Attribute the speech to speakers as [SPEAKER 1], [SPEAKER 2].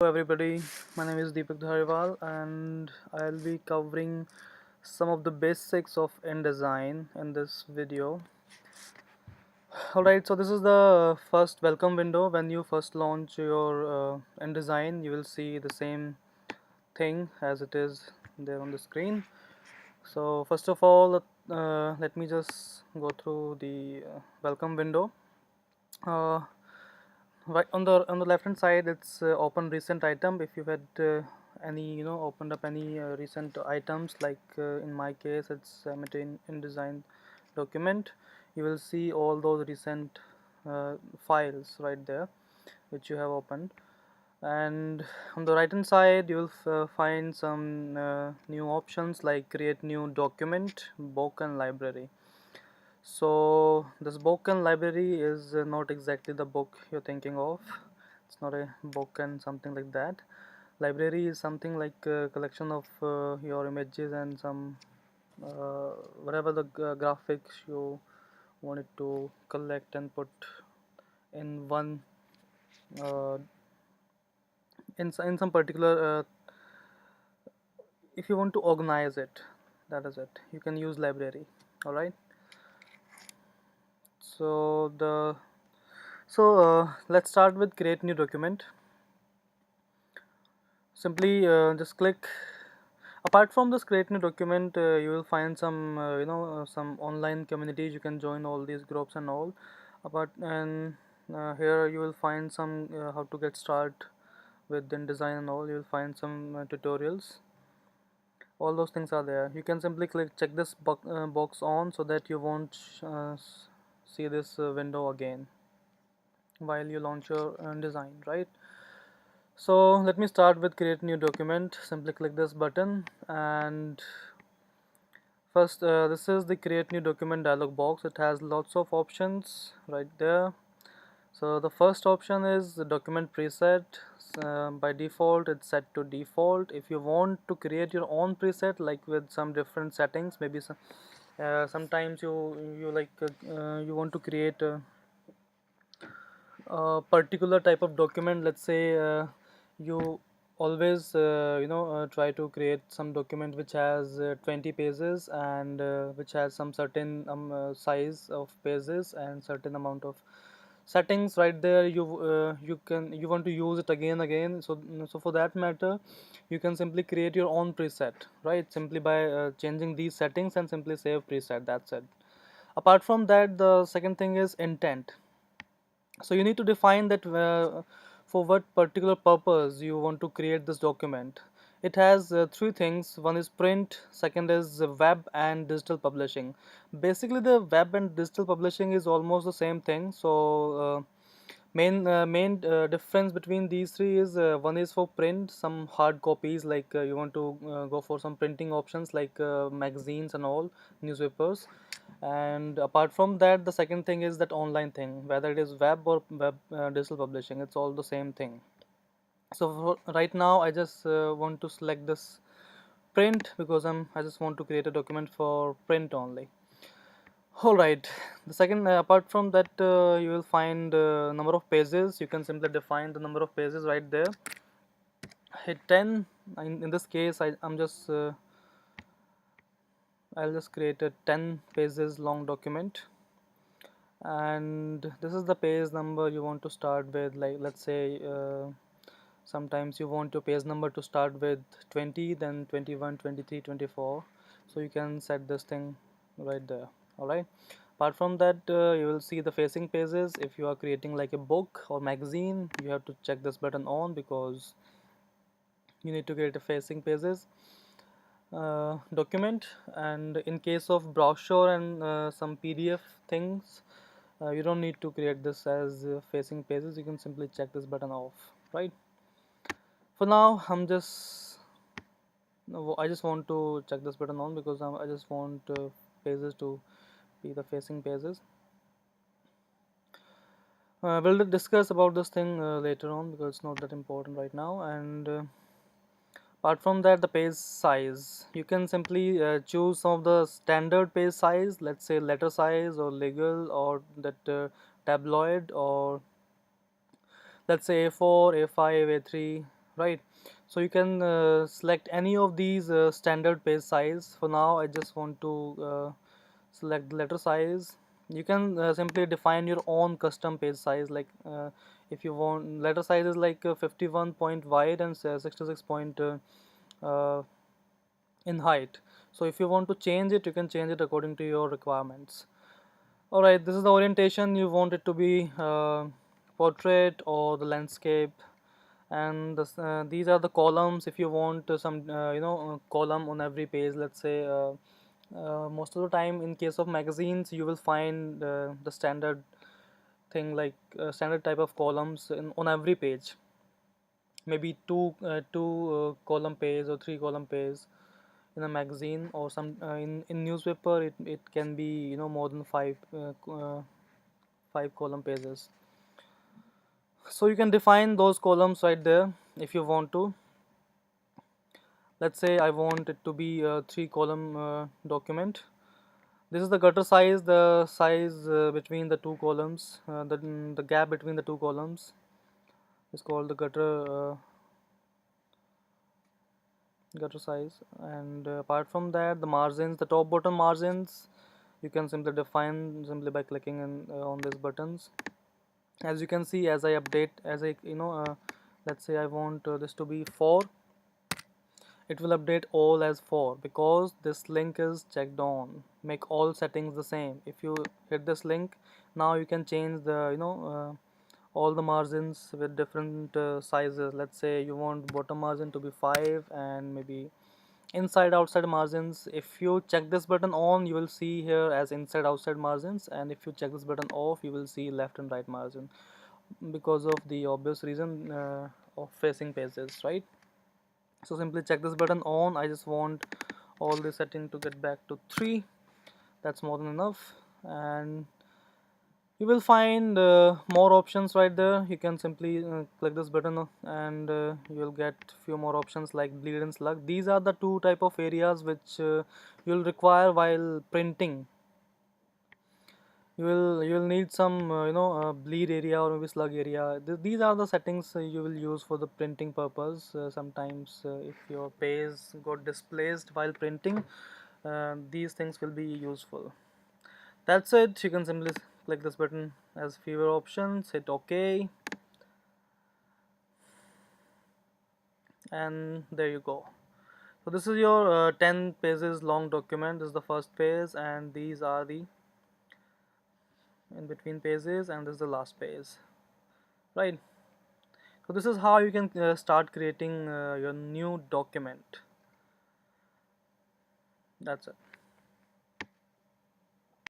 [SPEAKER 1] Hello everybody, my name is Deepak Dhariwal and I'll be covering some of the basics of InDesign in this video. Alright, so this is the first welcome window. When you first launch your InDesign, you will see the same thing as it is there on the screen. So first of all, let me just go through the welcome window. Uh, Right on the left hand side, it's open recent item. If you had any opened up any recent items, like in my case it's InDesign document, you will see all those recent files right there which you have opened. And on the right hand side, you will find some new options like create new document, book and library. So this book and library is not exactly the book you're thinking of. It's not a book and something like that. Library is something like a collection of your images and some whatever the graphics you wanted to collect and put in one uh, in some particular. If you want to organize it, that is it. You can use library. All right. So let's start with create new document. Simply just click. Apart from this create new document, you will find some some online communities. You can join all these groups and all. Apart and here you will find some how to get start with InDesign and all. You will find some tutorials. All those things are there. You can simply click check this box on so that you won't see this window again while you launch your design, right? So let me start with create new document. Simply click this button, and first this is the create new document dialog box. It has lots of options right there. So the first option is the document preset. By default it's set to default. If you want to create your own preset, like with some different settings, maybe sometimes you like you want to create a particular type of document. Let's say you always try to create some document which has 20 pages and which has some certain size of pages and certain amount of settings right there. You want to use it again. So for that matter, you can simply create your own preset, right? Simply by changing these settings and simply save preset. That's it. Apart from that, the second thing is intent. So you need to define that for what particular purpose you want to create this document. It has three things. One is print, second is web and digital publishing. Basically the web and digital publishing is almost the same thing. So main difference between these three is one is for print, some hard copies, like you want to go for some printing options like magazines and all, newspapers. And apart from that, the second thing is that online thing, whether it is web or web digital publishing, it's all the same thing. So right now I just want to select this print because I just want to create a document for print only. All right. The second, apart from that, you will find number of pages. You can simply define the number of pages right there. Hit 10. In this case, I'll just create a 10 pages long document, and this is the page number you want to start with. Like let's say sometimes you want your page number to start with 20, then 21, 23, 24. So you can set this thing right there. All right. Apart from that, you will see the facing pages. If you are creating like a book or magazine, you have to check this button on because you need to create a facing pages document. And in case of brochure and some PDF things, you don't need to create this as facing pages. You can simply check this button off, right? For now, I just want to check this button on because I just want pages to be the facing pages. We'll discuss about this thing later on because it's not that important right now. And apart from that, the page size, you can simply choose some of the standard page size, let's say letter size or legal or that tabloid, or let's say A4, A5, A3, right? So you can select any of these standard page size. For now I just want to select the letter size. You can simply define your own custom page size, like if you want letter size is like 51 point wide and 66 point uh, in height. So if you want to change it, you can change it according to your requirements. All right, this is the orientation. You want it to be portrait or the landscape, and these are the columns. If you want some column on every page, let's say most of the time in case of magazines you will find the standard thing, like standard type of columns on every page, maybe two column page or three column page in a magazine, or some in newspaper it can be more than five column pages. So you can define those columns right there if you want to. Let's say I want it to be a three column document. This is the gutter size, the size between the two columns, the gap between the two columns is called the gutter size. And apart from that, the margins, the top bottom margins, you can simply define simply by clicking on these buttons. As you can see, as I update, as I let's say I want this to be 4, it will update all as 4 because this link is checked on. Make all settings the same. If you hit this link, now you can change the all the margins with different sizes. Let's say you want bottom margin to be 5, and maybe inside outside margins. If you check this button on, you will see here as inside outside margins, and if you check this button off, you will see left and right margin, because of the obvious reason of facing pages, right? So simply check this button on. I just want all the setting to get back to 3. That's more than enough. And you will find more options right there. You can simply click this button and you will get few more options like bleed and slug. These are the two type of areas which you'll require while printing. You will need some bleed area or maybe slug area. These are the settings you will use for the printing purpose. Sometimes if your page got displaced while printing, these things will be useful. That's it. You can simply click this button as fewer options, hit OK, and there you go. So this is your 10 pages long document. This is the first page, and these are the in between pages, and this is the last page, right? So this is how you can start creating your new document. That's it.